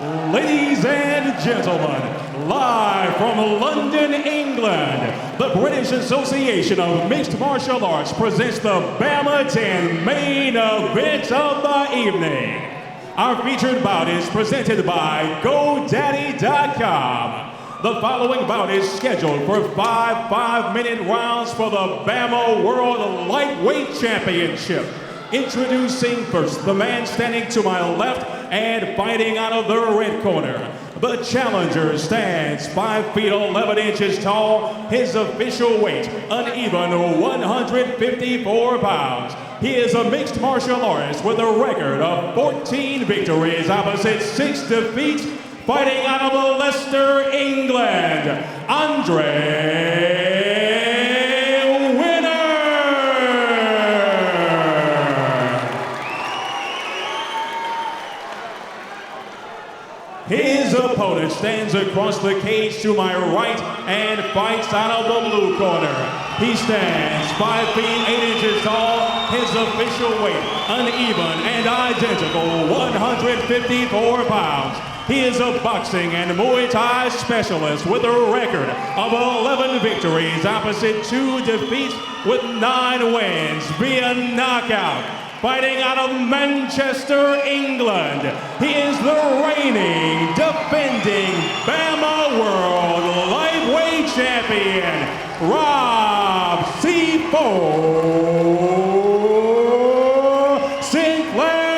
Ladies and gentlemen, live from London, England, the British Association of Mixed Martial Arts presents the BAMMA 10 main event of the evening. Our featured bout is presented by GoDaddy.com. The following bout is scheduled for five 5-minute rounds for the BAMMA World Lightweight Championship. Introducing first, the man standing to my left and fighting out of the red corner. The challenger stands 5 feet 11 inches tall. His official weight, uneven 154 pounds. He is a mixed martial artist with a record of 14 victories opposite 6 defeats. Fighting out of Leicester, England, Andre. His opponent stands across the cage to my right and fights out of the blue corner. He stands 5 feet 8 inches tall. His official weight, uneven and identical, 154 pounds. He is a boxing and Muay Thai specialist with a record of 11 victories opposite 2 defeats with 9 wins via knockout. Fighting out of Manchester, England, he is the reigning, defending BAMMA World Lightweight Champion, Rob C4 Sinclair.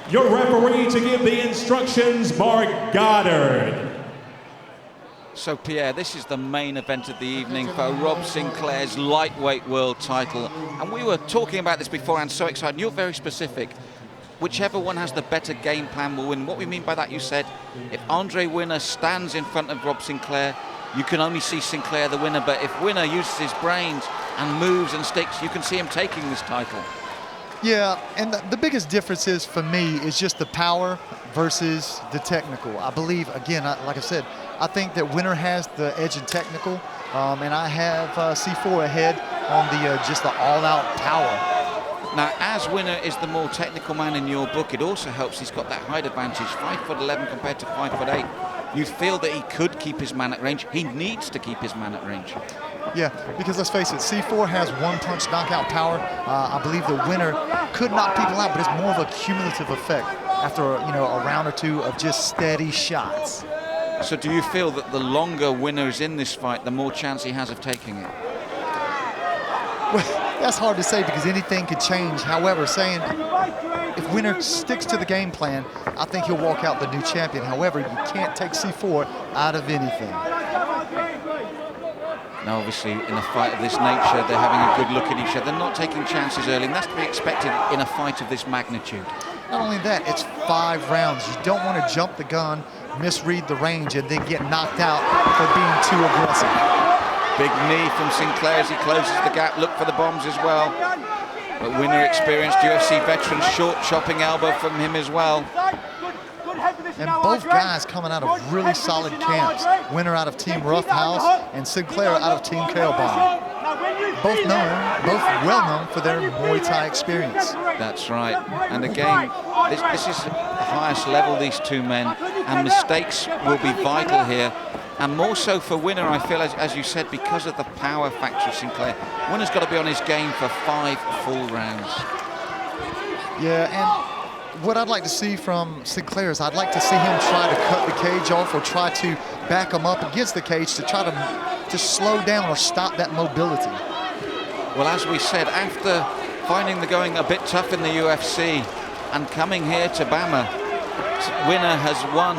Your referee to give the instructions, Mark Goddard. So Pierre, this is the main event of the evening for Rob Sinclair's lightweight world title. And we were talking about this before and so excited. You're very specific. Whichever one has the better game plan will win. What we mean by that, you said, if Andre Winner stands in front of Rob Sinclair, you can only see Sinclair the winner. But if Winner uses his brains and moves and sticks, you can see him taking this title. Yeah, and the biggest difference is, for me, is just the power versus the technical. I believe, again, like I said, I think that Winner has the edge in technical, and I have C4 ahead on the just the all-out power. Now, as Winner is the more technical man in your book, it also helps he's got that height advantage, 5'11" compared to 5'8". You feel that he could keep his man at range. He needs to keep his man at range. Yeah, because let's face it, C4 has one-punch knockout power. I believe the Winner could knock people out, but it's more of a cumulative effect after a round or two of just steady shots. So do you feel that the longer Winner is in this fight, the more chance he has of taking it? Well, that's hard to say because anything could change. However, saying if Winner sticks to the game plan, I think he'll walk out the new champion. However, you can't take C4 out of anything. Now, obviously, in a fight of this nature, they're having a good look at each other, not taking chances early, and that's to be expected in a fight of this magnitude. Not only that, it's 5 rounds. You don't want to jump the gun, misread the range, and then get knocked out for being too aggressive. Big knee from Sinclair as he closes the gap. Look for the bombs as well. But Winner, experienced UFC veteran, short chopping elbow from him as well. And both guys coming out of really solid camps. Winner out of Team Rough House and Sinclair out of Team Kailbon. Both well known for their Muay Thai experience. That's right. And again, this is the highest level, these two men, and mistakes will be vital here. And more so for Winner, I feel, as you said, because of the power factor of Sinclair. Winner's got to be on his game for 5 full rounds. Yeah, and what I'd like to see from Sinclair is I'd like to see him try to cut the cage off or try to back him up against the cage to try to just slow down or stop that mobility. Well, as we said, after finding the going a bit tough in the UFC and coming here to BAMMA, Winner has won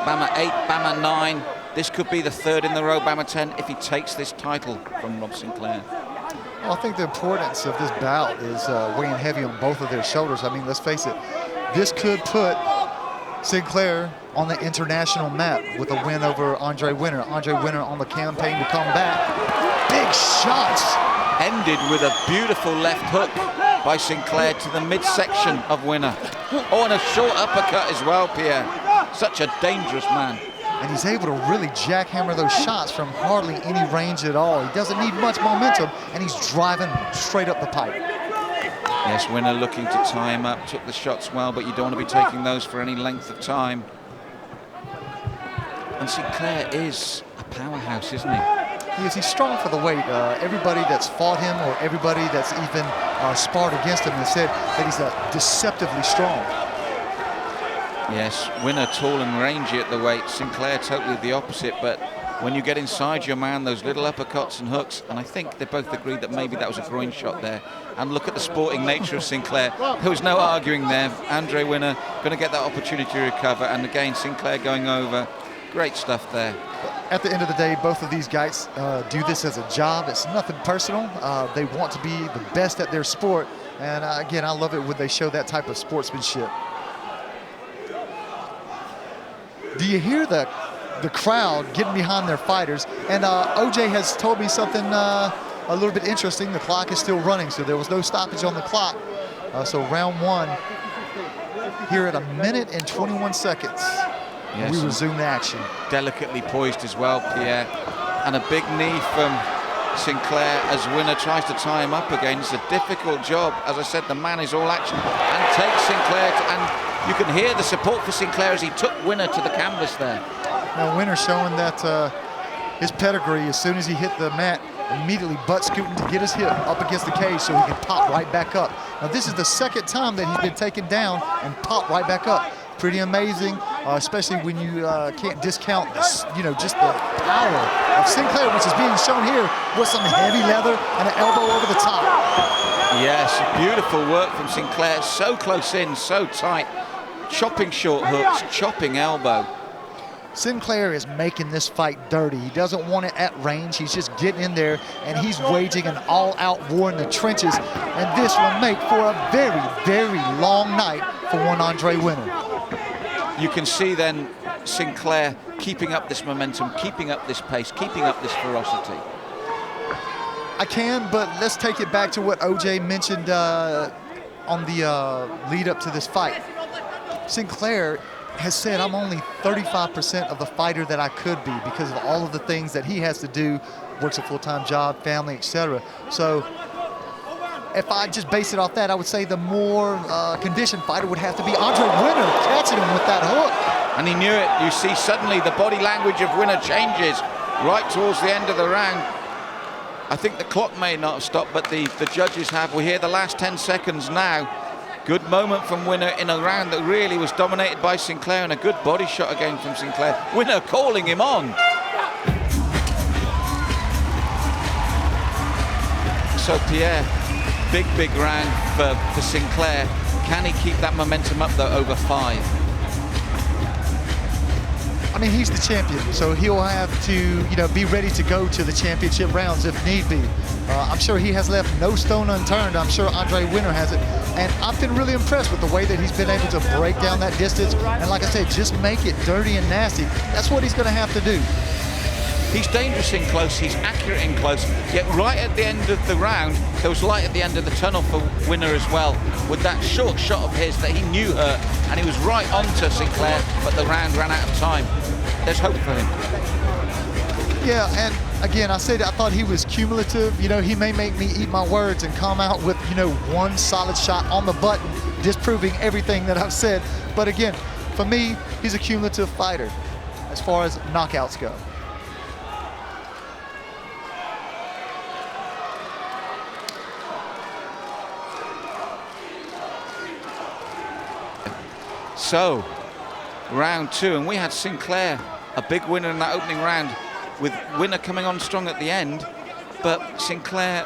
BAMMA 8, BAMMA 9. This could be the 3rd in the row, BAMMA 10, if he takes this title from Rob Sinclair. Well, I think the importance of this bout is weighing heavy on both of their shoulders. I mean, let's face it, this could put Sinclair on the international map with a win over Andre Winner. Andre Winner on the campaign to come back. Big shots. Ended with a beautiful left hook by Sinclair to the midsection of Winner. Oh, and a short uppercut as well, Pierre. Such a dangerous man. and he's able to really jackhammer those shots from hardly any range at all. He doesn't need much momentum, and he's driving straight up the pipe. Yes, Winner looking to tie him up, took the shots well, but you don't want to be taking those for any length of time. And Sinclair is a powerhouse, isn't he? He's strong for the weight. Everybody that's fought him or everybody that's even sparred against him has said that he's deceptively strong. Yes, Winner tall and rangy at the weight, Sinclair totally the opposite, but when you get inside your man, those little uppercuts and hooks, and I think they both agreed that maybe that was a groin shot there. And look at the sporting nature of Sinclair. There was no arguing there. Andre Winner going to get that opportunity to recover, and again, Sinclair going over. Great stuff there. At the end of the day, both of these guys do this as a job. It's nothing personal. They want to be the best at their sport. And again, I love it when they show that type of sportsmanship. Do you hear the crowd getting behind their fighters? And OJ has told me something a little bit interesting. The clock is still running, so there was no stoppage on the clock. So round one here at 1 minute and 21 seconds. Yes, we resume the action. Delicately poised as well, Pierre. And a big knee from Sinclair as Winner tries to tie him up again. It's a difficult job. As I said, the man is all action and takes Sinclair. And you can hear the support for Sinclair as he took Winner to the canvas there. Now Winner showing that his pedigree, as soon as he hit the mat, immediately butt scooting to get his hip up against the cage so he can pop right back up. Now this is the second time that he's been taken down and popped right back up. Pretty amazing, especially when you can't discount this, just the power of Sinclair, which is being shown here with some heavy leather and an elbow over the top. Yes, beautiful work from Sinclair. So close in, so tight. Chopping short hooks, chopping elbow. Sinclair is making this fight dirty. He doesn't want it at range. He's just getting in there, and he's waging an all-out war in the trenches. And this will make for a very, very long night for one Andre Winner. You can see then Sinclair keeping up this momentum, keeping up this pace, keeping up this ferocity. I can, but let's take it back to what OJ mentioned on the lead up to this fight. Sinclair has said, I'm only 35% of the fighter that I could be because of all of the things that he has to do, works a full-time job, family, etc. So if I just base it off that, I would say the more conditioned fighter would have to be Andre Winner, catching him with that hook. And he knew it. You see suddenly the body language of Winner changes right towards the end of the round. I think the clock may not have stopped, but the judges have. We hear the last 10 seconds now. Good moment from Winner in a round that really was dominated by Sinclair, and a good body shot again from Sinclair. Winner calling him on. So Pierre, big round for Sinclair. Can he keep that momentum up though over 5? I mean, he's the champion, so he'll have to, be ready to go to the championship rounds if need be. I'm sure he has left no stone unturned. I'm sure Andre Winner has it. And I've been really impressed with the way that he's been able to break down that distance. And like I said, just make it dirty and nasty. That's what he's going to have to do. He's dangerous in close, he's accurate in close, yet right at the end of the round, there was light at the end of the tunnel for Winner as well, with that short shot of his that he knew hurt, and he was right onto Sinclair, but the round ran out of time. There's hope for him. Yeah, and again, I said I thought he was cumulative. He may make me eat my words and come out with, one solid shot on the button, disproving everything that I've said. But again, for me, he's a cumulative fighter as far as knockouts go. So, round 2, and we had Sinclair, a big winner in that opening round, with Winner coming on strong at the end. But Sinclair,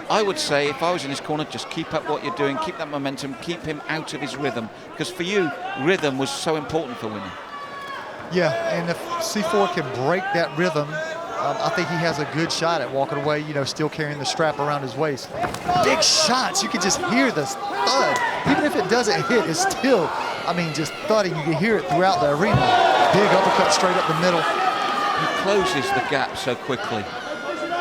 I would say, if I was in his corner, just keep up what you're doing, keep that momentum, keep him out of his rhythm. Because for you, rhythm was so important for Winner. Yeah, and if C4 can break that rhythm, I think he has a good shot at walking away, still carrying the strap around his waist. Big shots, you can just hear the thud. Even if it doesn't hit, it's still, just thudding. You can hear it throughout the arena. Big uppercut straight up the middle. He closes the gap so quickly.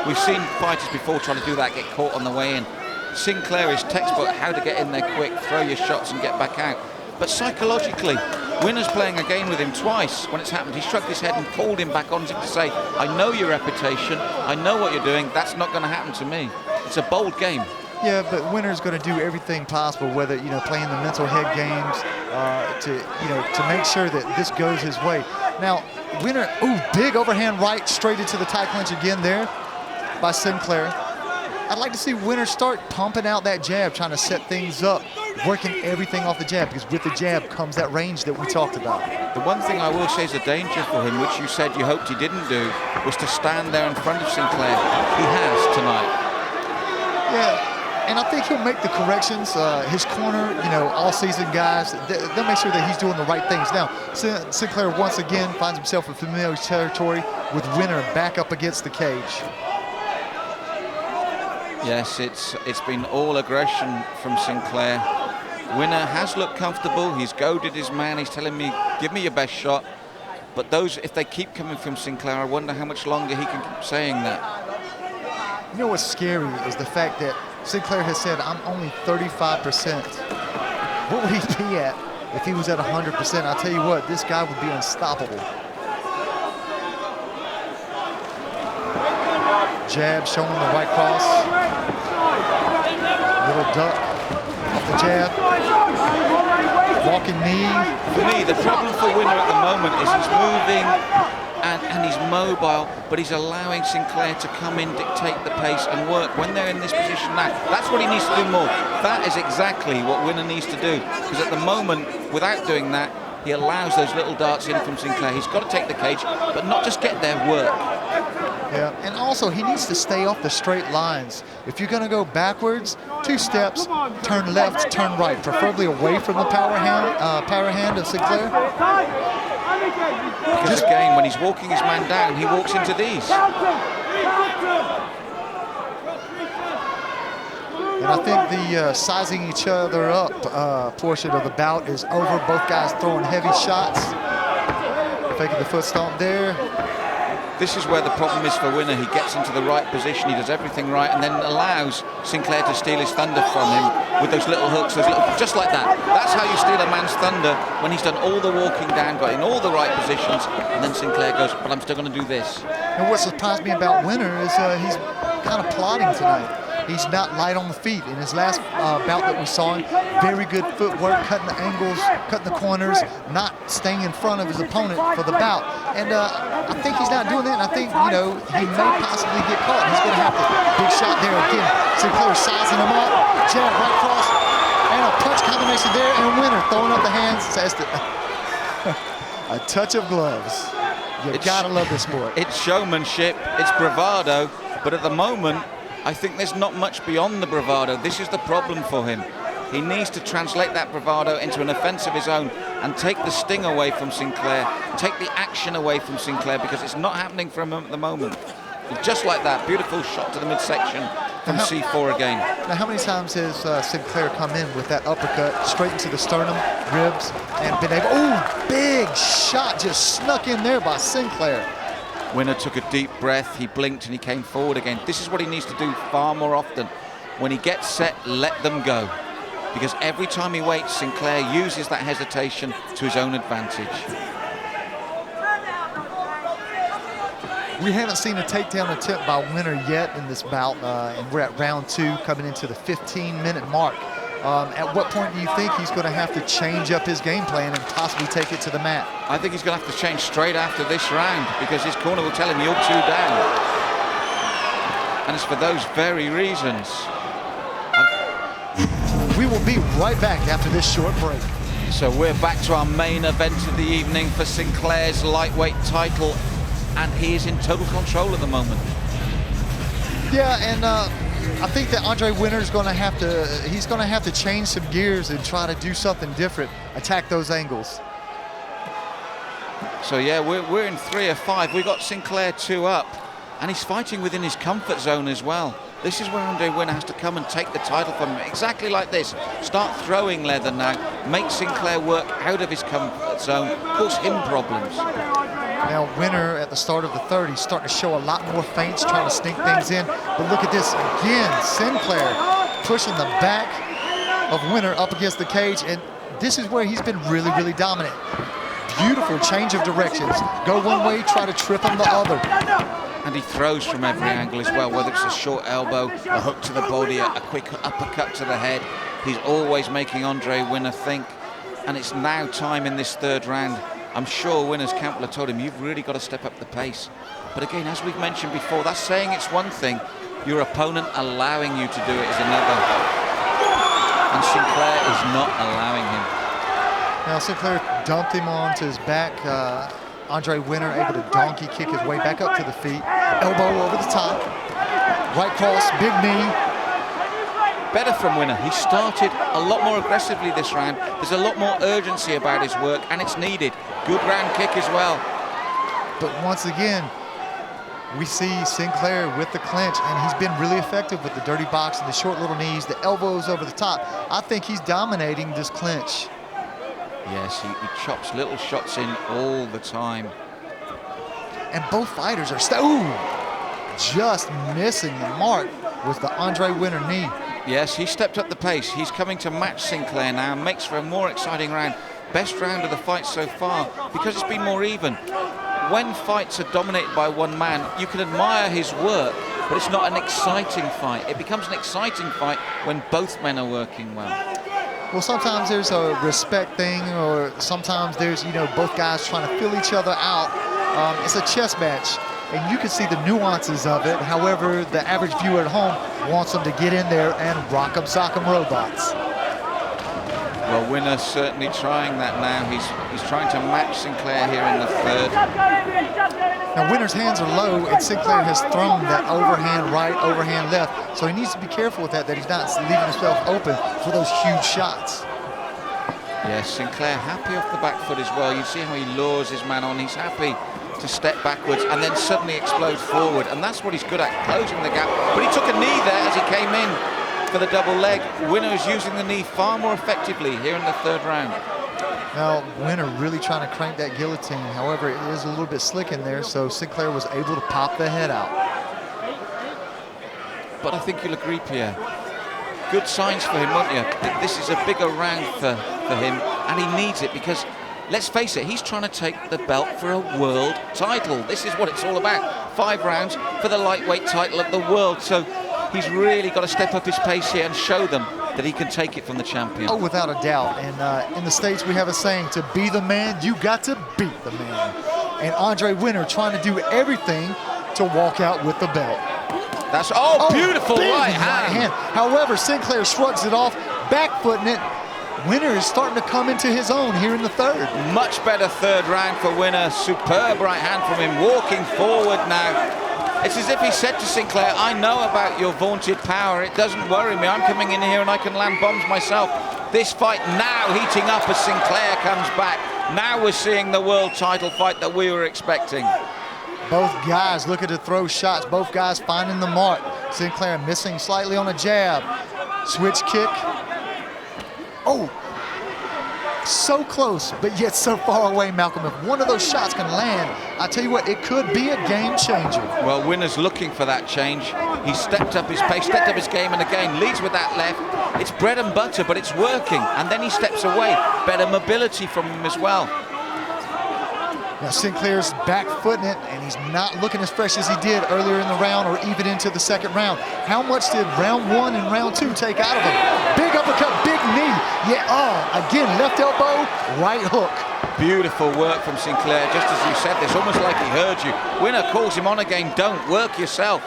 We've seen fighters before try to do that, get caught on the way in. Sinclair is textbook how to get in there quick, throw your shots and get back out. But psychologically, Winner's playing a game with him twice. When it's happened, he shrugged his head and called him back on as if to say, I know your reputation, I know what you're doing, that's not going to happen to me. It's a bold game. Yeah, but Winner's going to do everything possible, whether, playing the mental head games to make sure that this goes his way. Now, Winner, big overhand right straight into the tie clinch again there by Sinclair. I'd like to see Winner start pumping out that jab, trying to set things up, working everything off the jab, because with the jab comes that range that we talked about. The one thing I will say is a danger for him, which you said you hoped he didn't do, was to stand there in front of Sinclair. He has tonight. Yeah, and I think he'll make the corrections. His corner, all season guys, they'll make sure that he's doing the right things. Now, Sinclair once again finds himself in familiar territory with Winner back up against the cage. Yes, it's been all aggression from Sinclair. Winner has looked comfortable. He's goaded his man. He's telling me, give me your best shot. But those, if they keep coming from Sinclair, I wonder how much longer he can keep saying that. You know what's scary is the fact that Sinclair has said, I'm only 35%. What would he be at if he was at 100%? I'll tell you what, this guy would be unstoppable. Jab showing the right cross. Little duck off the jab. Walking knee. For me, the problem for Winner at the moment is he's moving and he's mobile, but he's allowing Sinclair to come in, dictate the pace and work. When they're in this position now, that's what he needs to do more. That is exactly what Winner needs to do. Because at the moment, without doing that, he allows those little darts in from Sinclair. He's got to take the cage, but not just get there, work. Yeah, and also he needs to stay off the straight lines. If you're going to go backwards, 2 steps, turn left, turn right, preferably away from the power hand of Sinclair. Because again, when he's walking his man down, he walks into these. And I think the sizing each other up portion of the bout is over. Both guys throwing heavy shots. Faking the foot stomp there. This is where the problem is for Winner. He gets into the right position, he does everything right, and then allows Sinclair to steal his thunder from him with those little hooks, just like that. That's how you steal a man's thunder, when he's done all the walking down, got in all the right positions, and then Sinclair goes, but I'm still going to do this. And what surprised me about Winner is he's kind of plodding tonight. He's not light on the feet. In his last bout that we saw him, very good footwork, cutting the angles, cutting the corners, not staying in front of his opponent for the bout. And I think he's not doing that. And I think, he may possibly get caught. He's going to have to. Big shot there again. Sinclair sizing him up. Jab right cross. And a punch combination there. And Winner throwing up the hands. Says a touch of gloves. You got to love this sport. It's showmanship. It's bravado. But at the moment, I think there's not much beyond the bravado. This is the problem for him. He needs to translate that bravado into an offense of his own and take the sting away from Sinclair, take the action away from Sinclair, because it's not happening for him at the moment. Just like that, beautiful shot to the midsection from C4 again. Now, how many times has Sinclair come in with that uppercut straight into the sternum, ribs, and been able, big shot just snuck in there by Sinclair. Winner took a deep breath, he blinked and he came forward again. This is what he needs to do far more often. When he gets set, let them go. Because every time he waits, Sinclair uses that hesitation to his own advantage. We haven't seen a takedown attempt by Winner yet in this bout, and we're at round 2, coming into the 15-minute mark. At what point do you think he's going to have to change up his game plan and possibly take it to the mat? I think he's going to have to change straight after this round, because his corner will tell him you're 2 down. And it's for those very reasons. We will be right back after this short break. So we're back to our main event of the evening for Sinclair's lightweight title, and he is in total control at the moment. Yeah, and I think that Andre Winner is going to have to, he's going to have to change some gears and try to do something different, attack those angles. So yeah, we're in 3 of 5. We got Sinclair 2 up, and he's fighting within his comfort zone as well. This is where Andre Winner has to come and take the title from him, exactly like this. Start throwing leather now, make Sinclair work out of his comfort zone, cause him problems. Now Winner at the start of the third, he's starting to show a lot more feints, trying to sneak things in. But look at this again, Sinclair pushing the back of Winner up against the cage, and this is where he's been really, really dominant. beautiful change of directions. Go one way, try to trip him the other. And he throws from every angle as well, whether it's a short elbow, a hook to the body, a quick uppercut to the head. He's always making Andre Winner think. And it's now time in this third round. I'm sure Winner's camp will have told him, you've really got to step up the pace. But again, as we've mentioned before, that's saying it's one thing. Your opponent allowing you to do it is another. And Sinclair is not allowing him. Now Sinclair dumped him onto his back. Andre Winner able to donkey kick his way back up to the feet. Elbow over the top. Right cross, big knee. Better from Winner. He started a lot more aggressively this round. There's a lot more urgency about his work, and it's needed. Good round kick as well. But once again, we see Sinclair with the clinch, and he's been really effective with the dirty box and the short little knees, the elbows over the top. I think he's dominating this clinch. Yes, he chops little shots in all the time. And both fighters are just missing the mark with the Andre Winner knee. Yes, he stepped up the pace. He's coming to match Sinclair now, makes for a more exciting round. Best round of the fight so far, because it's been more even. When fights are dominated by one man, you can admire his work, but it's not an exciting fight. It becomes an exciting fight when both men are working well. Well, sometimes there's a respect thing, or sometimes there's, both guys trying to fill each other out. It's a chess match, and you can see the nuances of it. However, the average viewer at home wants them to get in there and rock 'em, sock 'em robots. Well, Winner's certainly trying that now. He's trying to match Sinclair here in the third. Now, Winner's hands are low, and Sinclair has thrown that overhand right, overhand left. So he needs to be careful with that he's not leaving himself open for those huge shots. Yes, Sinclair happy off the back foot as well. You see how he lures his man on. He's happy to step backwards and then suddenly explode forward. And that's what he's good at, closing the gap. But he took a knee there as he came in for the double leg. Winner is using the knee far more effectively here in the third round. Now, Winner really trying to crank that guillotine. However, it is a little bit slick in there, so Sinclair was able to pop the head out. But I think you'll agree, Pierre. Good signs for him, won't you? This is a bigger round for him, and he needs it because, let's face it, he's trying to take the belt for a world title. This is what it's all about. 5 rounds for the lightweight title of the world. So he's really got to step up his pace here and show them that he can take it from the champion. Oh, without a doubt. And in the States, we have a saying, to be the man, you got to beat the man. And Andre Winner trying to do everything to walk out with the belt. That's, beautiful right hand. However, Sinclair shrugs it off, back-footing it. Winner is starting to come into his own here in the third. Much better third round for Winner. Superb right hand from him, walking forward now. It's as if he said to Sinclair, I know about your vaunted power. It doesn't worry me. I'm coming in here and I can land bombs myself. This fight now heating up as Sinclair comes back. Now we're seeing the world title fight that we were expecting. Both guys looking to throw shots. Both guys finding the mark. Sinclair missing slightly on a jab. Switch kick. Oh, so close, but yet so far away, Malcolm. If one of those shots can land, I tell you what, it could be a game changer. Well, Winner's looking for that change. He stepped up his pace, stepped up his game, and again leads with that left. It's bread and butter, but it's working. And then he steps away. Better mobility from him as well. Now Sinclair's back footing it, and he's not looking as fresh as he did earlier in the round or even into the second round. How much did round 1 and round 2 take out of him? Big uppercut, big knee. Yeah, again, left elbow, right hook. Beautiful work from Sinclair, just as you said this, almost like he heard you. Winner calls him on again, don't work yourself.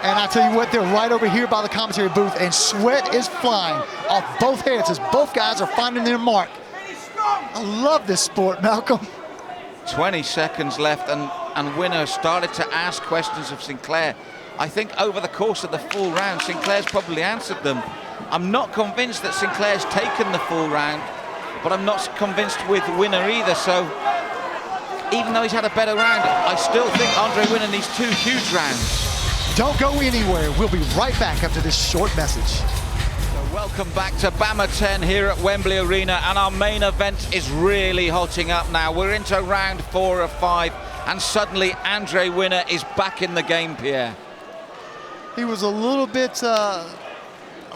And I tell you what, they're right over here by the commentary booth, and sweat is flying off both heads as both guys are finding their mark. I love this sport, Malcolm. 20 seconds left, and Winner started to ask questions of Sinclair. I think over the course of the full round, Sinclair's probably answered them. I'm not convinced that Sinclair's taken the full round, but I'm not convinced with Winner either. So even though he's had a better round, I still think Andre Winner needs 2 huge rounds. Don't go anywhere. We'll be right back after this short message. Welcome back to BAMMA 10 here at Wembley Arena, and our main event is really hotting up now. We're into round 4 of 5, and suddenly Andre Winner is back in the game, Pierre. He was a little bit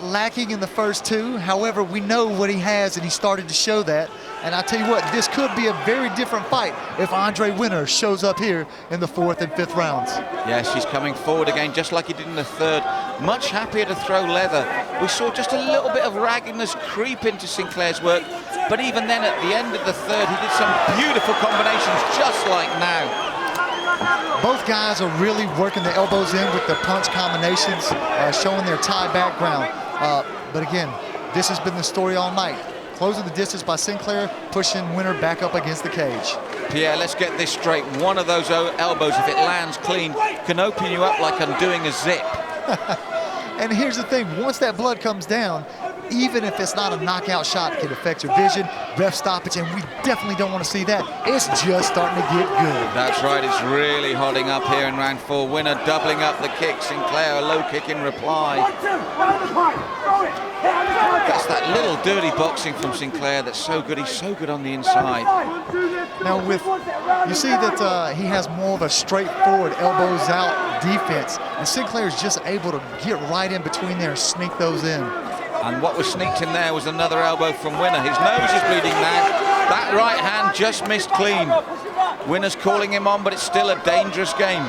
lacking in the first two. However, we know what he has, and he started to show that. And I tell you what, this could be a very different fight if Andre Winner shows up here in the 4th and 5th rounds. Yes, he's coming forward again, just like he did in the 3rd. Much happier to throw leather. We saw just a little bit of raggedness creep into Sinclair's work, but even then, at the end of the 3rd, he did some beautiful combinations, just like now. Both guys are really working the elbows in with the punch combinations, showing their Thai background. But again, this has been the story all night. Closing the distance by Sinclair, pushing Winner back up against the cage. Pierre, let's get this straight. One of those elbows, if it lands clean, can open you up like undoing a zip. And here's the thing, once that blood comes down, even if it's not a knockout shot, it can affect your vision, ref stoppage, and we definitely don't want to see that. It's just starting to get good. That's right, it's really hotting up here in round 4. Winner doubling up the kick, Sinclair a low kick in reply. That's that little dirty boxing from Sinclair that's so good. He's so good on the inside. Now you see that he has more of a straightforward elbows out defense, and Sinclair is just able to get right in between there and sneak those in. And what was sneaked in there was another elbow from Winner. His nose is bleeding now. That right hand just missed clean. Winner's calling him on, but it's still a dangerous game.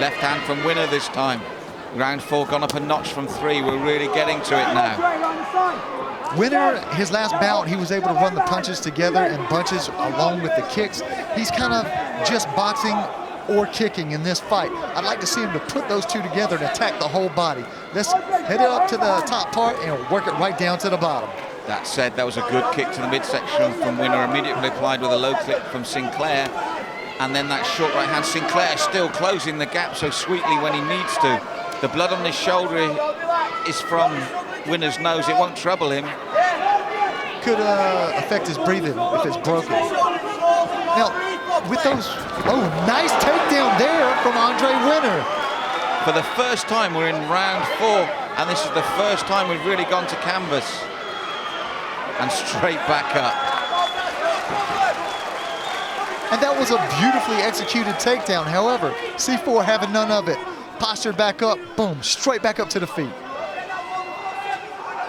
Left hand from Winner this time. Round 4 gone up a notch from 3. We're really getting to it now. Winner, his last bout, he was able to run the punches together and bunches along with the kicks. He's kind of just boxing or kicking in this fight. I'd like to see him to put those two together and attack the whole body. Let's head it up to the top part and work it right down to the bottom. That said, that was a good kick to the midsection from Winner, immediately applied with a low clip from Sinclair. And then that short right hand, Sinclair still closing the gap so sweetly when he needs to. The blood on his shoulder is from Winner's nose. It won't trouble him. Could affect his breathing if it's broken. Now, with those, nice takedown there from Andre Winner. For the first time, we're in round 4, and this is the first time we've really gone to canvas. And straight back up. And that was a beautifully executed takedown. However, C4 having none of it. Postured back up, boom, straight back up to the feet.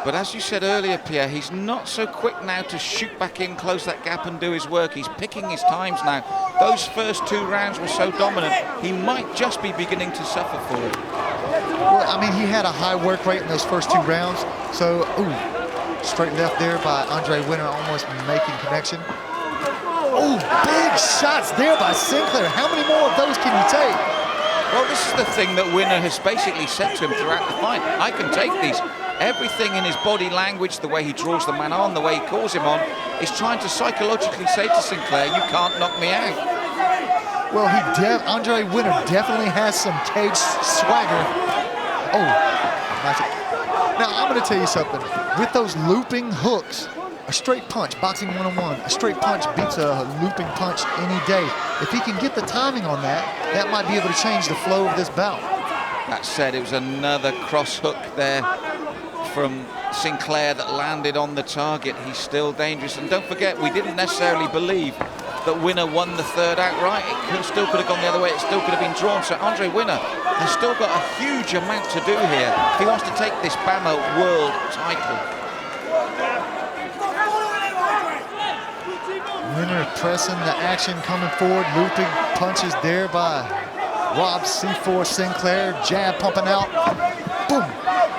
But as you said earlier, Pierre, he's not so quick now to shoot back in, close that gap and do his work. He's picking his times now. Those first 2 rounds were so dominant, he might just be beginning to suffer for it. Well, I mean, he had a high work rate in those first 2 rounds. So, straight left there by Andre Winner, almost making connection. Big shots there by Sinclair. How many more of those can you take? Well, this is the thing that Winner has basically said to him throughout the fight. I can take these. Everything in his body language, the way he draws the man on, the way he calls him on, is trying to psychologically say to Sinclair, you can't knock me out. Well, Andre Winner definitely has some cage swagger. Now, I'm going to tell you something. With those looping hooks, a straight punch, boxing 101, a straight punch beats a looping punch any day. If he can get the timing on that, that might be able to change the flow of this bout. That said, it was another cross hook there from Sinclair that landed on the target. He's still dangerous. And don't forget, we didn't necessarily believe that Winner won the 3rd outright. It still could have gone the other way. It still could have been drawn. So Andre Winner has still got a huge amount to do here if he wants to take this BAMMA world title. Winner pressing the action, coming forward, looping punches there by Rob C4 Sinclair. Jab pumping out. Boom.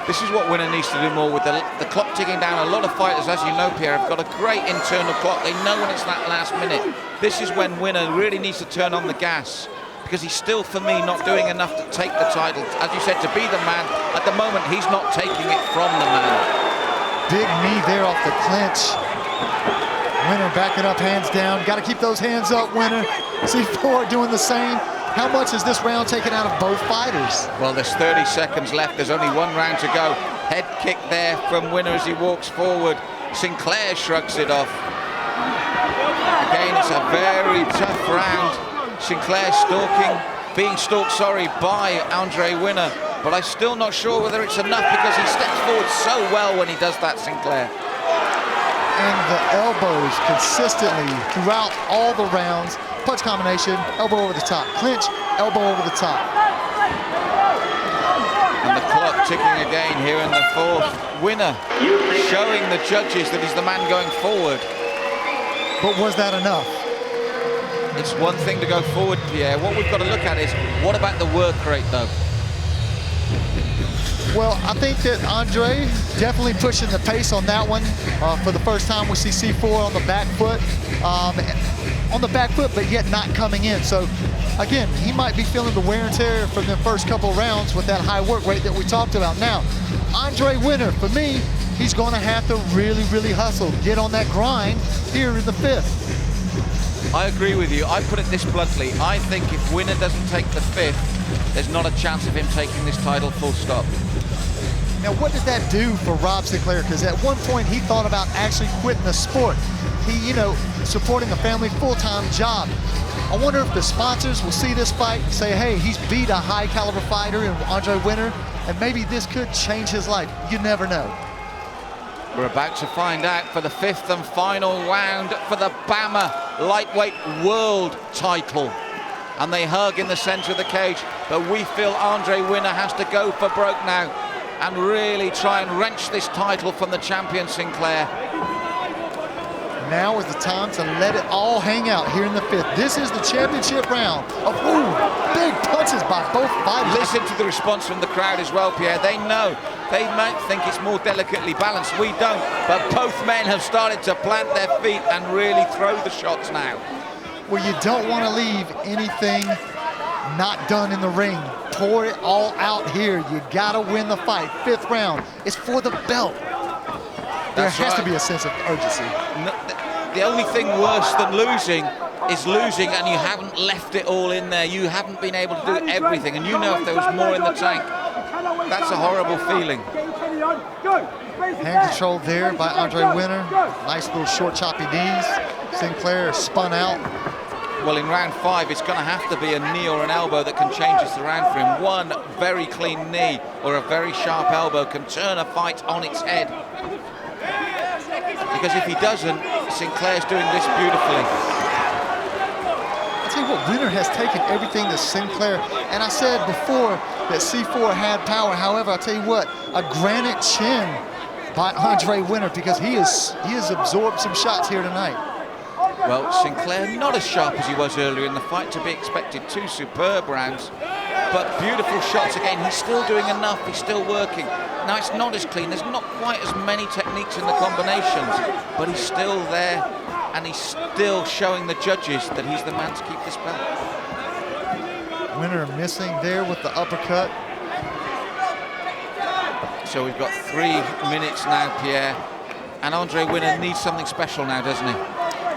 This is what Winner needs to do more with the clock ticking down. A lot of fighters, as you know, Pierre, have got a great internal clock. They know when it's that last minute. This is when Winner really needs to turn on the gas, because he's still, for me, not doing enough to take the title. As you said, to be the man. At the moment, he's not taking it from the man. Big knee there off the clinch. Winner backing up, hands down. Got to keep those hands up, Winner. C4 doing the same. How much is this round taken out of both fighters? Well, there's 30 seconds left. There's only 1 round to go. Head kick there from Winner as he walks forward. Sinclair shrugs it off. Again, it's a very tough round. Sinclair being stalked, by Andre Winner. But I'm still not sure whether it's enough, because he steps forward so well when he does that, Sinclair. And the elbows consistently throughout all the rounds. Punch combination, elbow over the top. Clinch, elbow over the top. And the clock ticking again here in the fourth. Winner showing the judges that he's the man going forward. But was that enough? It's one thing to go forward, Pierre. What we've got to look at is, what about the work rate, though? Well, I think that Andre definitely pushing the pace on that one. For the first time, we see C4 on the back foot. But yet not coming in. So, again, he might be feeling the wear and tear from the first couple rounds with that high work rate that we talked about. Now, Andre Winner, for me, he's going to have to really, really hustle, get on that grind here in the fifth. I agree with you. I put it this bluntly. I think if Winner doesn't take the fifth, there's not a chance of him taking this title, full stop. Now, what does that do for Rob Sinclair? Because at one point, he thought about actually quitting the sport. He, supporting a family full-time job. I wonder if the sponsors will see this fight and say, hey, he's beat a high-caliber fighter in Andre Winner, and maybe this could change his life. You never know. We're about to find out for the fifth and final round for the BAMMA lightweight world title. And they hug in the center of the cage, but we feel Andre Winner has to go for broke now and really try and wrench this title from the champion Sinclair. Now is the time to let it all hang out here in the fifth. This is the championship round of big punches by both fighters. Listen to the response from the crowd as well, Pierre. They know. They might think it's more delicately balanced. We don't. But both men have started to plant their feet and really throw the shots now. Well, you don't want to leave anything not done in the ring. Pour it all out here. You got to win the fight. Fifth round. It's for the belt. There has to be a sense of urgency. The only thing worse than losing is losing and you haven't left it all in there. You haven't been able to do everything, and you know if there was more in the tank. That's a horrible feeling. Hand control there by Andre Winner. Nice little short choppy knees. Sinclair spun out. Well, in round 5, it's going to have to be a knee or an elbow that can change this around for him. One very clean knee or a very sharp elbow can turn a fight on its head. Because if he doesn't, Sinclair's doing this beautifully. I tell you what, Winner has taken everything that Sinclair, and I said before that C4 had power. However, I tell you what, a granite chin by Andre Winner, because he has absorbed some shots here tonight. Well, Sinclair not as sharp as he was earlier in the fight, to be expected. 2 superb rounds, but beautiful shots again. He's still doing enough, he's still working. Now, it's not as clean, there's not quite as many techniques in the combinations, but he's still there, and he's still showing the judges that he's the man to keep this belt. Winner missing there with the uppercut. So we've got 3 minutes now, Pierre, and Andre Winner needs something special now, doesn't he?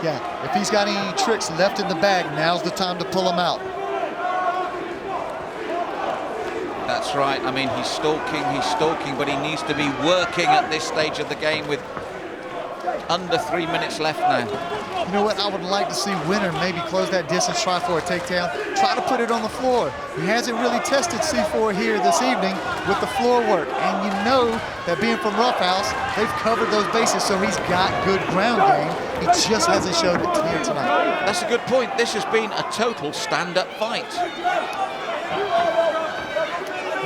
Yeah, if he's got any tricks left in the bag, now's the time to pull them out. That's right. I mean, he's stalking, but he needs to be working at this stage of the game with under 3 minutes left now. You know what? I would like to see Winner maybe close that distance, try for a takedown, try to put it on the floor. He hasn't really tested C4 here this evening with the floor work. And you know that being from Roughhouse, they've covered those bases, so he's got good ground game. He just hasn't showed it here tonight. That's a good point. This has been a total stand-up fight.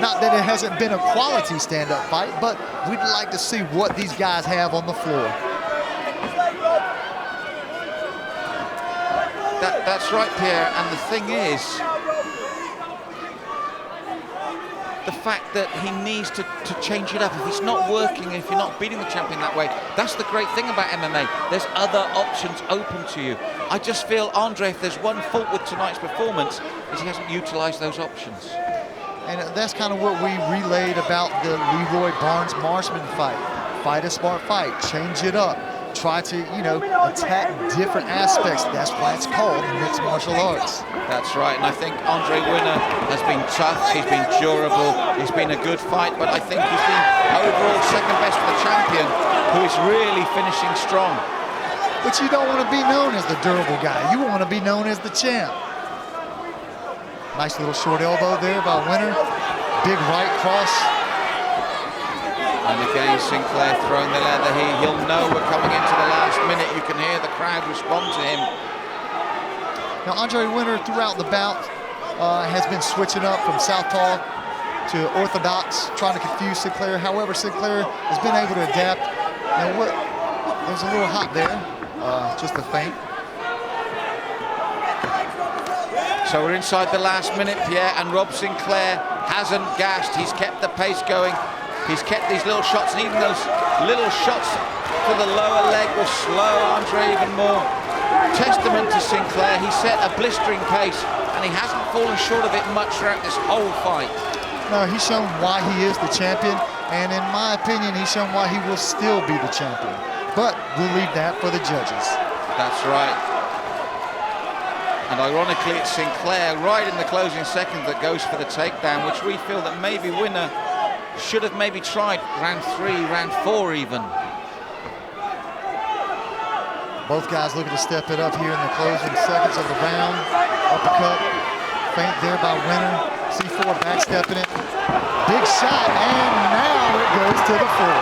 Not that it hasn't been a quality stand-up fight, but we'd like to see what these guys have on the floor. That's right, Pierre, and the thing is, the fact that he needs to change it up. If he's not working, if you're not beating the champion that way, that's the great thing about MMA. There's other options open to you. I just feel, Andre, if there's one fault with tonight's performance, is he hasn't utilised those options. And that's kind of what we relayed about the Leroy Barnes-Marshman fight. Fight a smart fight, change it up. Try to, attack different aspects. That's why it's called mixed martial arts. That's right, and I think Andre Winner has been tough, he's been durable, it's been a good fight, but I think he's been overall second best for the champion, who is really finishing strong. But you don't want to be known as the durable guy. You want to be known as the champ. Nice little short elbow there by Winner. Big right cross. And again, Sinclair throwing the leather here. He'll know we're coming into the last minute. You can hear the crowd respond to him. Now, Andre Winner throughout the bout has been switching up from southpaw to orthodox, trying to confuse Sinclair. However, Sinclair has been able to adapt. There was a little hot there, just a feint. So we're inside the last minute, Pierre, and Rob Sinclair hasn't gassed. He's kept the pace going. He's kept these little shots, and even those little shots to the lower leg will slow Andre even more. Testament to Sinclair. He set a blistering pace, and he hasn't fallen short of it much throughout this whole fight. No, he's shown why he is the champion, and in my opinion, he's shown why he will still be the champion. But we'll leave that for the judges. That's right. And ironically, it's Sinclair right in the closing seconds that goes for the takedown, which we feel that maybe winner should have maybe tried round 3, round 4 even. Both guys looking to step it up here in the closing seconds of the round. Uppercut, feint there by Winner. C4 backstepping it. Big shot, and now it goes to the floor.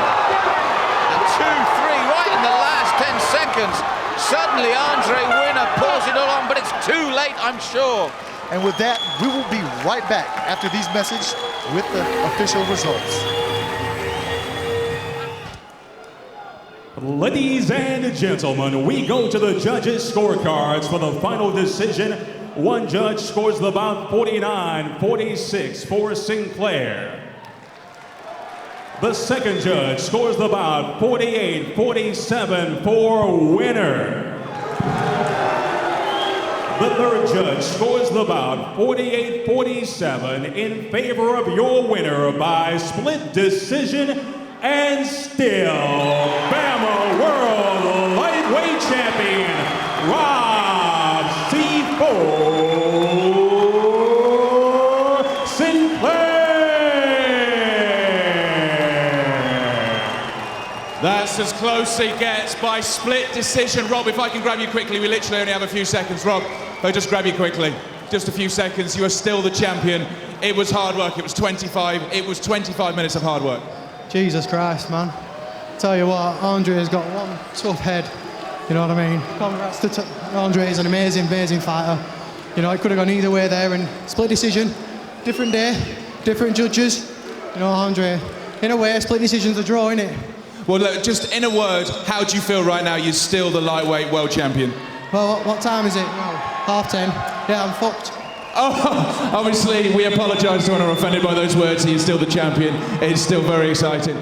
And 2-3 right in the last 10 seconds. Suddenly Andre Winner pulls it all on, but it's too late, I'm sure. And with that, we will be right back after these messages with the official results. Ladies and gentlemen, we go to the judges' scorecards for the final decision. One judge scores the bout 49-46 for Sinclair. The second judge scores the bout 48-47 for Winner. The third judge scores the bout 48-47 in favor of your winner by split decision and still BAMMA World Lightweight Champion, Rob C4 Sinclair. That's as close he gets by split decision. Rob, if I can grab you quickly, we literally only have a few seconds. Rob, if I just grab you quickly, just a few seconds. You are still the champion. It was hard work. It was 25 minutes of hard work. Jesus Christ, man. Tell you what, Andre has got one tough head. You know what I mean? Congrats to Andre. He's an amazing, amazing fighter. You know, it could have gone either way there. And split decision, different day, different judges. You know, Andre, in a way, split decision's a draw, innit? Well, look, just in a word, how do you feel right now? You're still the lightweight world champion. Well, what time is it? No, 10:30. Yeah, I'm fucked. Oh, obviously, we apologise to anyone offended by those words. He is still the champion. It's still very exciting.